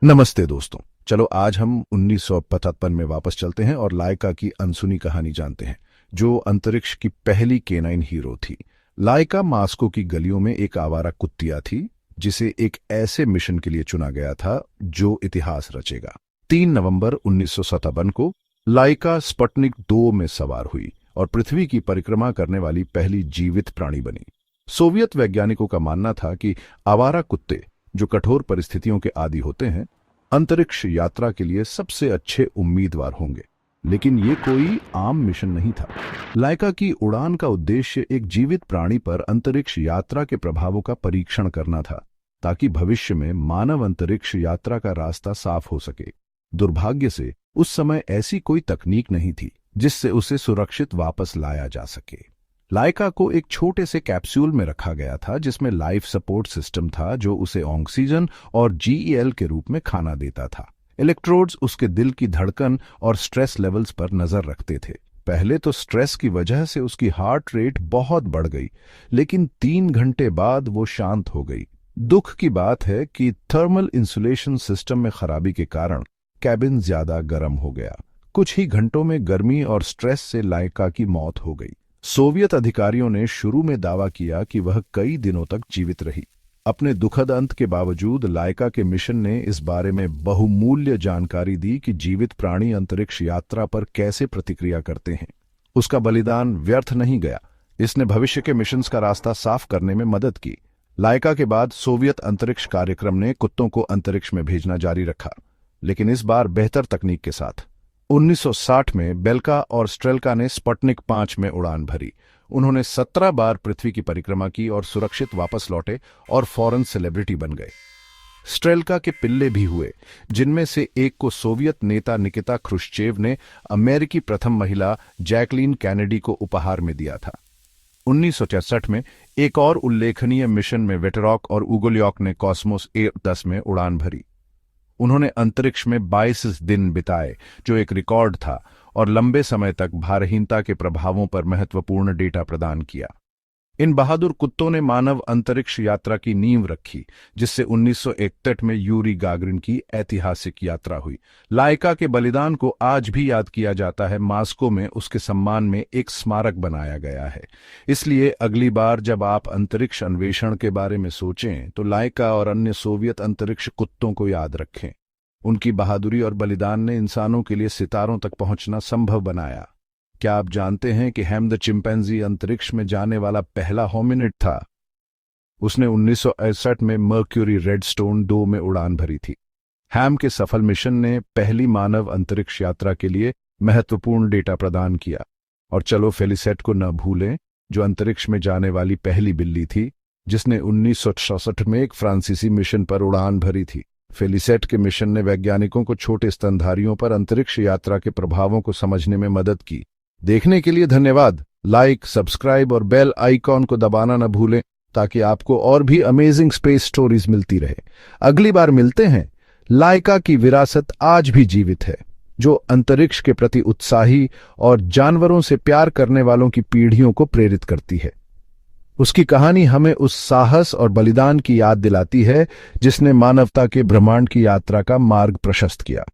नमस्ते दोस्तों। चलो आज हम 1975 में वापस चलते हैं और लाइका की अनसुनी कहानी जानते हैं, जो अंतरिक्ष की पहली केनाइन हीरो थी। लाइका मास्को की गलियों में एक आवारा कुत्तिया थी, जिसे एक ऐसे मिशन के लिए चुना गया था जो इतिहास रचेगा। 3 नवंबर 1957 को लाइका स्पुतनिक 2 में सवार हुई और पृथ्वी की परिक्रमा करने वाली पहली जीवित प्राणी बनी। सोवियत वैज्ञानिकों का मानना था कि आवारा कुत्ते, जो कठोर परिस्थितियों के आदी होते हैं, अंतरिक्ष यात्रा के लिए सबसे अच्छे उम्मीदवार होंगे। लेकिन ये कोई आम मिशन नहीं था। लाइका की उड़ान का उद्देश्य एक जीवित प्राणी पर अंतरिक्ष यात्रा के प्रभावों का परीक्षण करना था, ताकि भविष्य में मानव अंतरिक्ष यात्रा का रास्ता साफ हो सके। दुर्भाग्य से उस समय ऐसी कोई तकनीक नहीं थी जिससे उसे सुरक्षित वापस लाया जा सके। लाइका को एक छोटे से कैप्सूल में रखा गया था, जिसमें लाइफ सपोर्ट सिस्टम था जो उसे ऑक्सीजन और जीईएल के रूप में खाना देता था। इलेक्ट्रोड्स उसके दिल की धड़कन और स्ट्रेस लेवल्स पर नजर रखते थे। पहले तो स्ट्रेस की वजह से उसकी हार्ट रेट बहुत बढ़ गई, लेकिन 3 घंटे बाद वो शांत हो गई। दुख की बात है कि थर्मल इंसुलेशन सिस्टम में खराबी के कारण कैबिन ज्यादा गर्म हो गया। कुछ ही घंटों में गर्मी और स्ट्रेस से लाइका की मौत हो गई। सोवियत अधिकारियों ने शुरू में दावा किया कि वह कई दिनों तक जीवित रही। अपने दुखद अंत के बावजूद लाइका के मिशन ने इस बारे में बहुमूल्य जानकारी दी कि जीवित प्राणी अंतरिक्ष यात्रा पर कैसे प्रतिक्रिया करते हैं। उसका बलिदान व्यर्थ नहीं गया। इसने भविष्य के मिशंस का रास्ता साफ करने में मदद की। लाइका के बाद सोवियत अंतरिक्ष कार्यक्रम ने कुत्तों को अंतरिक्ष में भेजना जारी रखा, लेकिन इस बार बेहतर तकनीक के साथ। 1960 में बेल्का और स्ट्रेल्का ने स्पुतनिक 5 में उड़ान भरी। उन्होंने 17 बार पृथ्वी की परिक्रमा की और सुरक्षित वापस लौटे और फौरन सेलिब्रिटी बन गए। स्ट्रेल्का के पिल्ले भी हुए, जिनमें से एक को सोवियत नेता निकिता ख्रुश्चेव ने अमेरिकी प्रथम महिला जैकलीन कैनेडी को उपहार में दिया था। 1963 में एक और उल्लेखनीय मिशन में वेटरॉक और उगोल्योक ने कॉस्मोस A10 में उड़ान भरी। उन्होंने अंतरिक्ष में 22 दिन बिताए, जो एक रिकॉर्ड था, और लंबे समय तक भारहीनता के प्रभावों पर महत्वपूर्ण डेटा प्रदान किया। इन बहादुर कुत्तों ने मानव अंतरिक्ष यात्रा की नींव रखी, जिससे 1961 में यूरी गागरिन की ऐतिहासिक यात्रा हुई। लाइका के बलिदान को आज भी याद किया जाता है। मास्को में उसके सम्मान में एक स्मारक बनाया गया है। इसलिए अगली बार जब आप अंतरिक्ष अन्वेषण के बारे में सोचें, तो लाइका और अन्य सोवियत अंतरिक्ष कुत्तों को याद रखें। उनकी बहादुरी और बलिदान ने इंसानोमें के लिए सितारों तक पहुंचना संभव बनाया। क्या आप जानते हैं कि हैम द चिंपैंजी अंतरिक्ष में जाने वाला पहला होमिनिड था? उसने 1961 में मर्क्यूरी रेडस्टोन 2 में उड़ान भरी थी। हैम के सफल मिशन ने पहली मानव अंतरिक्ष यात्रा के लिए महत्वपूर्ण डेटा प्रदान किया। और चलो फेलिसेट को न भूलें, जो अंतरिक्ष में जाने वाली पहली बिल्ली थी, जिसने 1966 में एक फ्रांसीसी मिशन पर उड़ान भरी थी। फेलिसेट के मिशन ने वैज्ञानिकों को छोटे स्तनधारियों पर अंतरिक्ष यात्रा के प्रभावों को समझने में मदद की। देखने के लिए धन्यवाद। लाइक, सब्सक्राइब और बेल आइकॉन को दबाना न भूलें, ताकि आपको और भी अमेजिंग स्पेस स्टोरीज मिलती रहे। अगली बार मिलते हैं। लाइका की विरासत आज भी जीवित है, जो अंतरिक्ष के प्रति उत्साही और जानवरों से प्यार करने वालों की पीढ़ियों को प्रेरित करती है। उसकी कहानी हमें उस साहस और बलिदान की याद दिलाती है जिसने मानवता के ब्रह्मांड की यात्रा का मार्ग प्रशस्त किया।